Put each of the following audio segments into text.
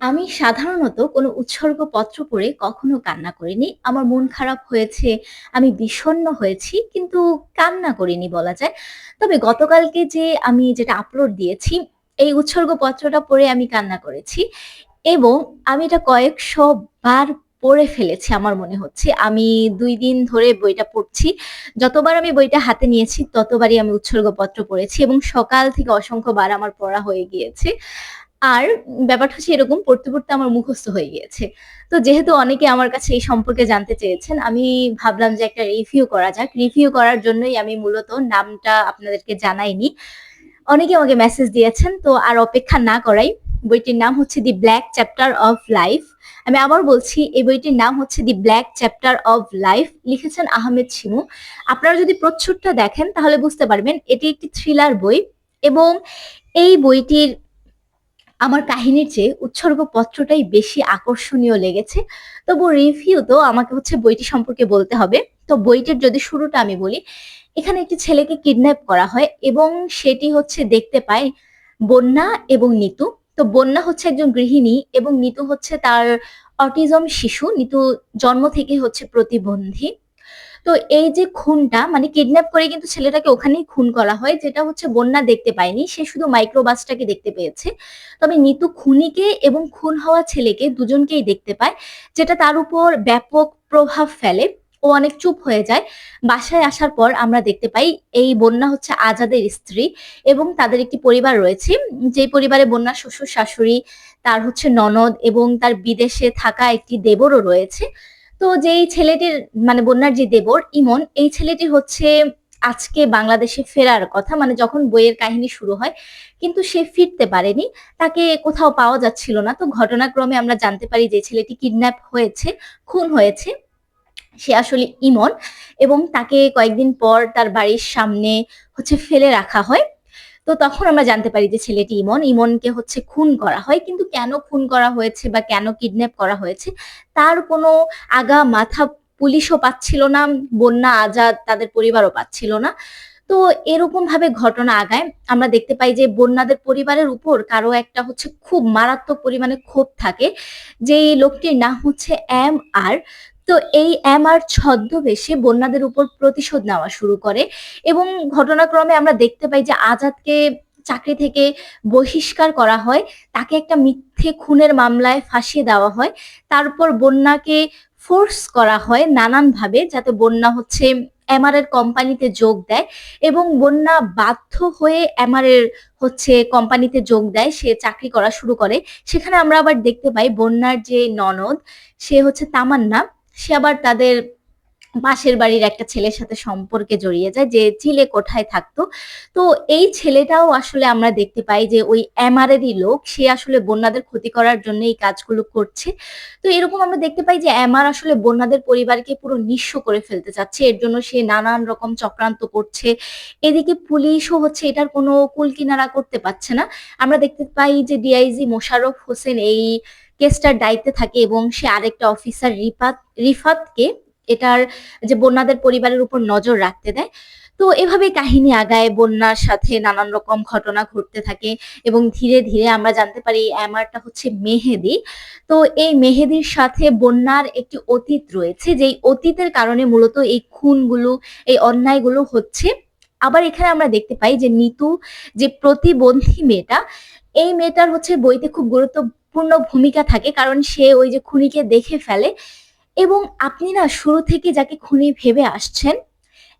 আমি সাধারণত কোনো উৎসর্গপত্র পড়ে কখনো কান্না করিনি। আমার মন খারাপ হয়েছে, আমি বিষণ্ণ হয়েছি কিন্তু কান্না করিনি বলা যায়। তবে গতকালকে যে আমি যেটা আপলোড দিয়েছি, এই উৎসর্গপত্রটা পড়ে আমি কান্না করেছি এবং আমি এটা কয়েকশ বার পড়ে ফেলেছি আমার মনে হচ্ছে। আমি ২ দিন ধরে বইটা পড়ছি। যতবার আমি বইটা হাতে নিয়েছি ততবারই আমি উৎসর্গপত্র পড়েছি এবং সকাল থেকে অসংখ্যবার আমার পড়া হয়ে গিয়েছে। আর ব্যাপারটা হচ্ছে এরকম পড়তে আমার মুখস্থ হয়ে গিয়েছে। তো যেহেতু অনেকে আমার কাছে এই সম্পর্কে জানতে চেয়েছেন, আমি ভাবলাম যে একটা রিভিউ করা যাক। রিভিউ করার জন্যই আমি মূলত নামটা আপনাদেরকে জানাইনি। অনেকে আমাকে মেসেজ দিয়েছেন, তো আর অপেক্ষা না করাই বইটির নাম হচ্ছে 'দি ব্ল্যাক চ্যাপ্টার অফ লাইফ'। আমি আবার বলছি এই বইটির নাম হচ্ছে 'দি ব্ল্যাক চ্যাপ্টার অফ লাইফ', লিখেছেন আহমেদ শিমু। আপনারা যদি প্রচ্ছদটা দেখেন তাহলে বুঝতে পারবেন এটি একটি থ্রিলার বই এবং এই বইটির আমার কাহিনীর চেয়ে উৎসর্গপত্রটাই বেশি আকর্ষণীয় লেগেছে। তবু রিভিউ তো আমাকে হচ্ছে বইটি সম্পর্কে বলতে হবে। তো বইটির যদি শুরুটা আমি বলি, এখানে একটি ছেলেকে কিডন্যাপ করা হয় এবং সেটি হচ্ছে দেখতে পায় বন্যা এবং নিতু। তো বন্যা হচ্ছে একজন গৃহিণী এবং নিতু হচ্ছে তার অটিজম শিশু। নিতু জন্ম থেকেই হচ্ছে প্রতিবন্ধী। তো এই যে খুনটা মানে কিডন্যাপ করে কিন্তু ছেলেটাকে ওখানেই খুন করা হয়, যেটা হচ্ছে বন্যা দেখতে পায়নি, সে শুধু মাইক্রোবাসটাকে দেখতে পেয়েছে। তবে নিতু খুনিকে এবং খুন হওয়া ছেলেকে দুজনকেই দেখতে পায়, যেটা তার উপর ব্যাপক প্রভাব ফেলে। ও অনেক চুপ হয়ে যায়। বাসায় আসার পর আমরা দেখতে পাই এই বন্যা হচ্ছে আজাদের স্ত্রী এবং তাদের একটি পরিবার রয়েছে, যে পরিবারে বন্যার শ্বশুর শাশুড়ি, তার হচ্ছে ননদ এবং তার বিদেশে থাকা একটি দেবরও রয়েছে। তো যেই ছেলেটির মানে বন্যার যে দেবর ইমন, এই ছেলেটি হচ্ছে আজকে বাংলাদেশে ফেরার কথা, মানে যখন বইয়ের কাহিনী শুরু হয়, কিন্তু সে ফিরতে পারেনি। তাকে কোথাও পাওয়া যাচ্ছিল না। তো ঘটনাক্রমে আমরা জানতে পারি যে ছেলেটি কিডন্যাপ হয়েছে, খুন হয়েছে, সে আসলে ইমন এবং তাকে কয়েকদিন পর তার বাড়ির সামনে হচ্ছে ফেলে রাখা হয়। তো তখন আমরা জানতে পারি যে ছেলেটি ইমন। ইমনকে হচ্ছে খুন করা হয়। কিন্তু কেন খুন করা হয়েছে বা কেন কিডন্যাপ করা হয়েছে তার কোনো আগা মাথা পুলিশও পাচ্ছিল না, বন্যা, আজাদ তাদের পরিবারও পাচ্ছিল না। তো এরকম ভাবে ঘটনা আগায়। আমরা দেখতে পাই যে বন্যাদের পরিবারের উপর কারো একটা হচ্ছে খুব মারাত্মক পরিমাণে ক্ষোভ থাকে। যেই লোকটির নাম হচ্ছে এম.আর। তো এই এম.আর ছদ্মবেশে বন্যাদের উপর প্রতিশোধ নেওয়া শুরু করে এবং ঘটনাক্রমে আমরা দেখতে পাই যে আজাদকে চাকরি থেকে বহিষ্কার করা হয়। তাকে একটা মিথ্যে খুনের মামলায় ফাঁসিয়ে দেওয়া হয়। তারপর বন্যাকে ফোর্স করা হয় নানানভাবে যাতে বন্যা হচ্ছে এমআর এর কোম্পানিতে যোগ দেয় এবং বন্যা বাধ্য হয়ে এমআর এর হচ্ছে কোম্পানিতে যোগ দেয়। সে চাকরি করা শুরু করে। সেখানে আমরা আবার দেখতে পাই বন্যার যে ননদ, সে হচ্ছে তামান্না, সে আবার তাদের পাশের বাড়ির একটা ছেলের সাথে সম্পর্কে জড়িয়ে যায় যে চিলেকোঠায় থাকতো। তো এই ছেলেটাও আসলে আমরা দেখতে পাই যে ওই এমআর-এরই লোক। সে আসলে বন্যাদের ক্ষতি করার জন্য এই কাজগুলো করছে। তো এরকম আমরা দেখতে পাই যে এমআর আসলে বন্যাদের পরিবারকে পুরো নিঃস্ব করে ফেলতে চাচ্ছে। এর জন্য সে নানান রকম চক্রান্ত করছে। এদিকে পুলিশও হচ্ছে এটার কোনো কুলকিনারা করতে পারছে না। আমরা দেখতে পাই যে ডিআইজি মোশাররফ হোসেন এই কেসটার দায়িত্বে থাকে এবং সে আরেকটা অফিসার রিফাতকে এটার যে বন্যাদের পরিবারের উপর নজর রাখতে দেয়। তো এভাবে কাহিনী আগায়, বন্যার সাথে নানান রকম ঘটনা ঘটতে থাকে এবং ধীরে আমরা জানতে পারি এই এমআরটা হচ্ছে মেহেদী। তো এই মেহেদীর সাথে বন্যার একটি অতীত রয়েছে, যেই অতীতের কারণে মূলত এই খুনগুলো, এই অন্যায়গুলো হচ্ছে। আবার এখানে আমরা দেখতে পাই যে নিতু, যে প্রতিবন্ধী মেয়েটা, এই মেয়েটার হচ্ছে বইতে খুব গুরুত্বপূর্ণ ভূমিকা থাকে কারণ সে ওই যে খুনিকে দেখে ফেলে এবং আপনি না শুরু থেকে যাকে খুনি ভেবে আসছেন,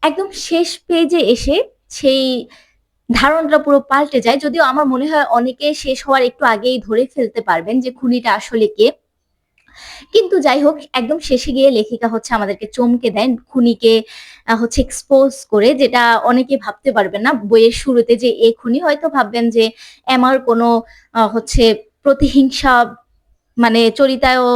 একদম শেষ পেজে এসে সেই ধারণাটা পুরো পাল্টে যায়। যদিও আমার মনে হয় অনেকে শেষ হওয়ার একটু আগেই ধরে ফেলতে পারবেন যে খুনিটা আসলে কে। কিন্তু যাই হোক, একদম শেষে গিয়ে লেখিকা হচ্ছে আমাদেরকে চমকে দেন খুনিকে হচ্ছে এক্সপোজ করে, যেটা অনেকে ভাবতে পারবেন না বইয়ের শুরুতে যে এ খুনি। হয়তো ভাববেন যে এমার কোনো হচ্ছে প্রতিহিংসা, মানে চরিতায়ও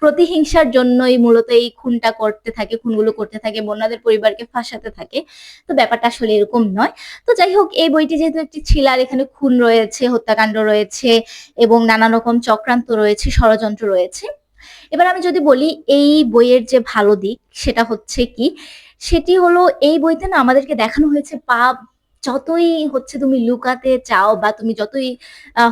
প্রতিহিংসার জন্যই মূলত এই খুনটা করতে থাকে, খুনগুলো করতে থাকে, বন্যাদের পরিবারকে ফাঁসাতে থাকে। তো ব্যাপারটা আসলে এরকম নয়। তো যাই হোক, এই বইটি যেহেতু একটি থ্রিলার, এখানে খুন রয়েছে, হত্যাকাণ্ড রয়েছে এবং নানা রকম চক্রান্ত রয়েছে, ষড়যন্ত্র রয়েছে। এবার আমি যদি বলি এই বইয়ের যে ভালো দিক সেটা হচ্ছে কি, সেটি হলো এই বইতে না আমাদেরকে দেখানো হয়েছে পাপ যতই হচ্ছে তুমি লুকাতে চাও বা তুমি যতই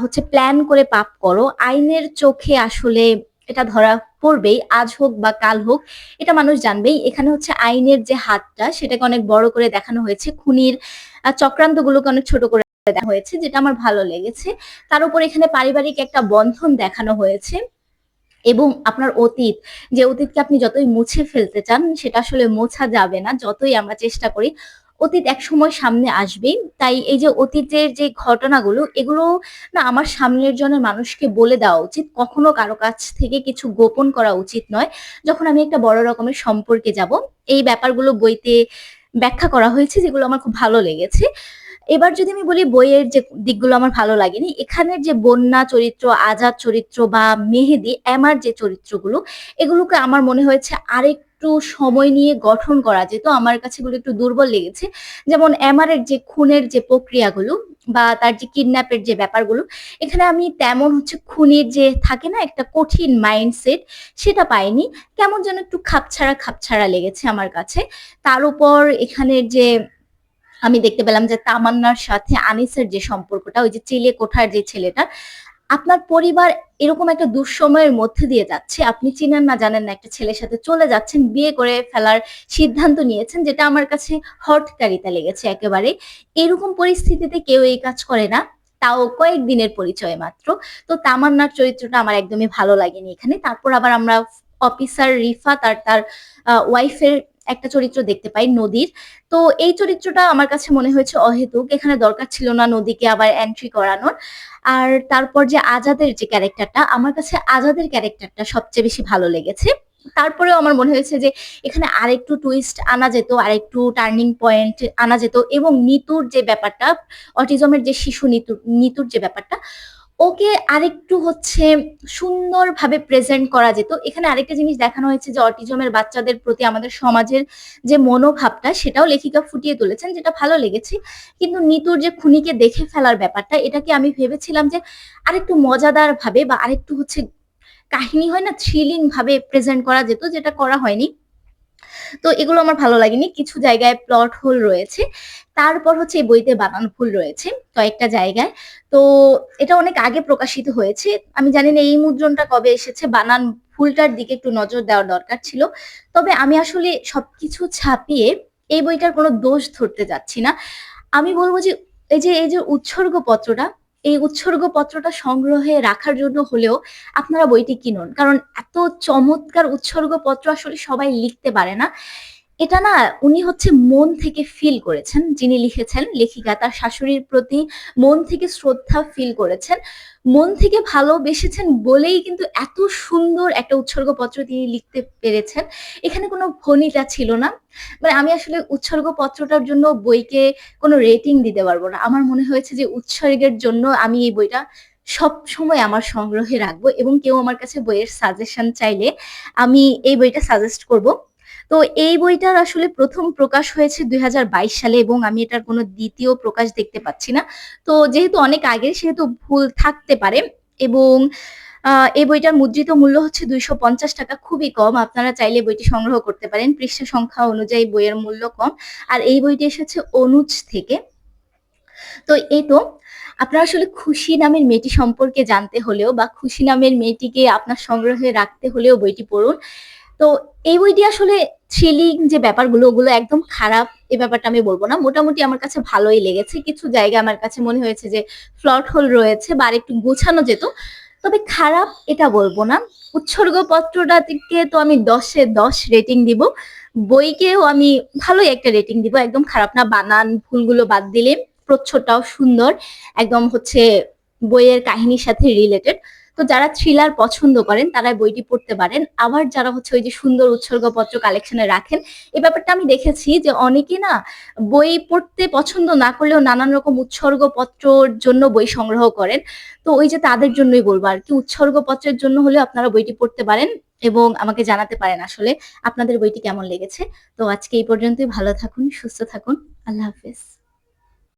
হচ্ছে প্ল্যান করে পাপ করো, আইনের চোখে আসলে এটা ধরা পড়বেই। আজ হোক বা কাল হোক, এটা মানুষ জানবেই। এখানে হচ্ছে আইনের যে হাতটা সেটাকে অনেক বড় করে দেখানো হয়েছে। খুনির চক্রান্তগুলোকে অনেক ছোট করে দেখানো হয়েছে, যেটা আমার ভালো লেগেছে। তার উপর এখানে পারিবারিক একটা বন্ধন দেখানো হয়েছে এবং আপনার অতীত, যে অতীতকে আপনি যতই মুছে ফেলতে চান সেটা আসলে মোছা যাবে না, যতই আমরা চেষ্টা করি। অতীত একসময় সামনে আসবেই। তাই এই যে অতীতের যে ঘটনাগুলো, এগুলো না আমার সামনের জনের মানুষকে বলে দেওয়া উচিত। কখনো কারো কাছ থেকে কিছু গোপন করা উচিত নয়। যখন আমি একটা বড় রকমের সম্পর্কে যাব, এই ব্যাপারগুলো বইতে ব্যাখ্যা করা হয়েছে, যেগুলো আমার খুব ভালো লেগেছে। এবার যদি আমি বলি বইয়ের যে দিকগুলো আমার ভালো লাগেনি, এখানের যে বন্যা চরিত্র, আজাদ চরিত্র বা মেহেদী, এমার যে চরিত্রগুলো, এগুলোকে আমার মনে হয়েছে আরেকটু সময় নিয়ে গঠন করা যেত। আমার কাছে এগুলো একটু দুর্বল লেগেছে। যেমন এমারের যে খুনের যে প্রক্রিয়াগুলো বা তার যে কিডন্যাপের যে ব্যাপারগুলো, এখানে আমি তেমন হচ্ছে খুনির যে থাকে না একটা কঠিন মাইন্ডসেট, সেটা পাইনি। কেমন যেন একটু খাপছাড়া খাপছাড়া লেগেছে আমার কাছে। তার উপর এখানের যে আমি দেখতে পেলাম যে তামান্নার সাথে আনিসের যে সম্পর্কটা, ওই যে চিলে কোঠার যে ছেলেটা, আপনার পরিবার এরকম একটা দুঃসময়ের মধ্যে দিয়ে যাচ্ছে, আপনি চিনেন না জানেন না একটা ছেলের সাথে চলে যাচ্ছেন, বিয়ে করে ফেলার সিদ্ধান্ত নিয়েছেন, যেটা আমার কাছে হঠকারিতা লেগেছে একেবারে। এরকম পরিস্থিতিতে কেউ এই কাজ করে না, তাও কয়েকদিনের পরিচয় মাত্র। তো তামান্নার চরিত্রটা আমার একদমই ভালো লাগেনি এখানে। তারপর আবার আমরা অফিসার রিফাত আর তার ওয়াইফের একটা চরিত্র দেখতে পাই, নদীর। তো এই চরিত্রটা আমার কাছে মনে হয়েছে অহেতুক, এখানে দরকার ছিল না নদীকে আবার এন্ট্রি করানোর। আর তারপর যে আজাদের যে ক্যারেক্টারটা, আমার কাছে আজাদের ক্যারেক্টারটা সবচেয়ে বেশি ভালো লেগেছে। তারপরেও আমার মনে হয়েছে যে এখানে আরেকটু টুইস্ট আনা যেত, আরেকটু টার্নিং পয়েন্ট আনা যেত। এবং নিতুর যে ব্যাপারটা, অটিজমের যে শিশু নিতুর যে ব্যাপারটা, ওকে আরেকটু হচ্ছে সুন্দরভাবে প্রেজেন্ট করা যেত। এখানে আরেকটা জিনিস দেখানো হয়েছে যে অটিজমের বাচ্চাদের প্রতি আমাদের সমাজের যে মনোভাবটা, সেটাও লেখিকা ফুটিয়ে তুলেছেন, যেটা ভালো লেগেছে। কিন্তু নিতুর যে খুনিকে দেখে ফেলার ব্যাপারটা, এটাকে আমি ভেবেছিলাম যে আরেকটু মজাদার ভাবে বা আরেকটু হচ্ছে কাহিনী হয় না, থ্রিলিং ভাবে প্রেজেন্ট করা যেত, যেটা করা হয়নি। তো এগুলো আমার ভালো লাগেনি। কিছু জায়গায় প্লট হোল রয়েছে। তারপর হচ্ছে এই বইতে বানান ভুল রয়েছে কয়েকটা জায়গায়। তো এটা অনেক আগে প্রকাশিত হয়েছে। আমি জানি না এই মুদ্রণটা কবে এসেছে। বানান ভুলটার দিকে একটু নজর দেওয়া দরকার ছিল। তবে আমি আসলে সবকিছু ছাপিয়ে এই বইটার কোনো দোষ ধরতে যাচ্ছি না। আমি বলব যে এই যে উৎসর্গপত্রটা, এই উৎসর্গপত্রটা সংগ্রহে রাখার জন্য হলেও আপনারা বইটি কিনুন। কারণ এত চমৎকার উৎসর্গপত্র আসলে সবাই লিখতে পারে না। এটা না, উনি হচ্ছে মন থেকে ফিল করেছেন, যিনি লিখেছেন, লেখিকা তার শাশুড়ির প্রতি মন থেকে শ্রদ্ধা ফিল করেছেন, মন থেকে ভালোবেসেছেন বলেই কিন্তু এত সুন্দর একটা উৎসর্গপত্র তিনি লিখতে পেরেছেন। এখানে কোনো ভনিতা ছিল না। মানে আমি আসলে উৎসর্গপত্রটার জন্য বইকে কোনো রেটিং দিতে পারবো না। আমার মনে হয়েছে যে উৎসর্গের জন্য আমি এই বইটা সবসময় আমার সংগ্রহে রাখবো এবং কেউ আমার কাছে বইয়ের সাজেশন চাইলে আমি এই বইটা সাজেস্ট করব। তো এই বইটার আসলে ১ম প্রকাশ হয়েছে ২০২২ সালে এবং আমি এটার কোনো ২য় প্রকাশ দেখতে পাচ্ছি না। তো যেহেতু অনেক আগের, সেহেতু ভুল থাকতে পারে। এবং এই বইটার মুদ্রিত মূল্য হচ্ছে ৳২৫০, খুবই কম। আপনারা চাইলে বইটি সংগ্রহ করতে পারেন। পৃষ্ঠা সংখ্যা অনুযায়ী বইয়ের মূল্য কম। আর এই বইটি এসেছে অনুজ থেকে। তো এই তো, আপনার আসলে খুশি নামের মেয়েটি সম্পর্কে জানতে হলেও বা খুশি নামের মেয়েটিকে আপনার সংগ্রহে রাখতে হলেও বইটি পড়ুন। তো এই বইটি আসলে থ্রিলিং যে ব্যাপারগুলো, ওগুলো একদম খারাপ এ ব্যাপারটা আমি বলব না। মোটামুটি আমার কাছে ভালোই লেগেছে। কিছু জায়গায় আমার কাছে মনে হয়েছে যে প্লট হোল রয়েছে বা আরেকটু গোছানো যেত। তবে খারাপ এটা বলব না। উৎসর্গপত্রটাকে তো আমি ১০ এ ১০ রেটিং দিব। বইকেও আমি ভালোই একটা রেটিং দিব। একদম খারাপ না। বানান ভুলগুলো বাদ দিলে প্রচ্ছদটাও সুন্দর। একদম হচ্ছে বইয়ের কাহিনীর সাথে রিলেটেড। তো যারা থ্রিলার পছন্দ করেন তারা বইটি পড়তে পারেন। আবার যারা হচ্ছে ওই যে সুন্দর উৎসর্গপত্র কালেকশনে রাখেন, এই ব্যাপারটা আমি দেখেছি যে অনেকে না বই পড়তে পছন্দ না করলেও নানান রকম উৎসর্গপত্রর জন্য বই সংগ্রহ করেন। তো ওই যে তাদের জন্যই বলবো আরকি, উৎসর্গপত্রের জন্য হলেও আপনারা বইটি পড়তে পারেন এবং আমাকে জানাতে পারেন আসলে আপনাদের বইটি কেমন লেগেছে। তো আজকে এই পর্যন্তই। ভালো থাকুন, সুস্থ থাকুন। আল্লাহ হাফেজ।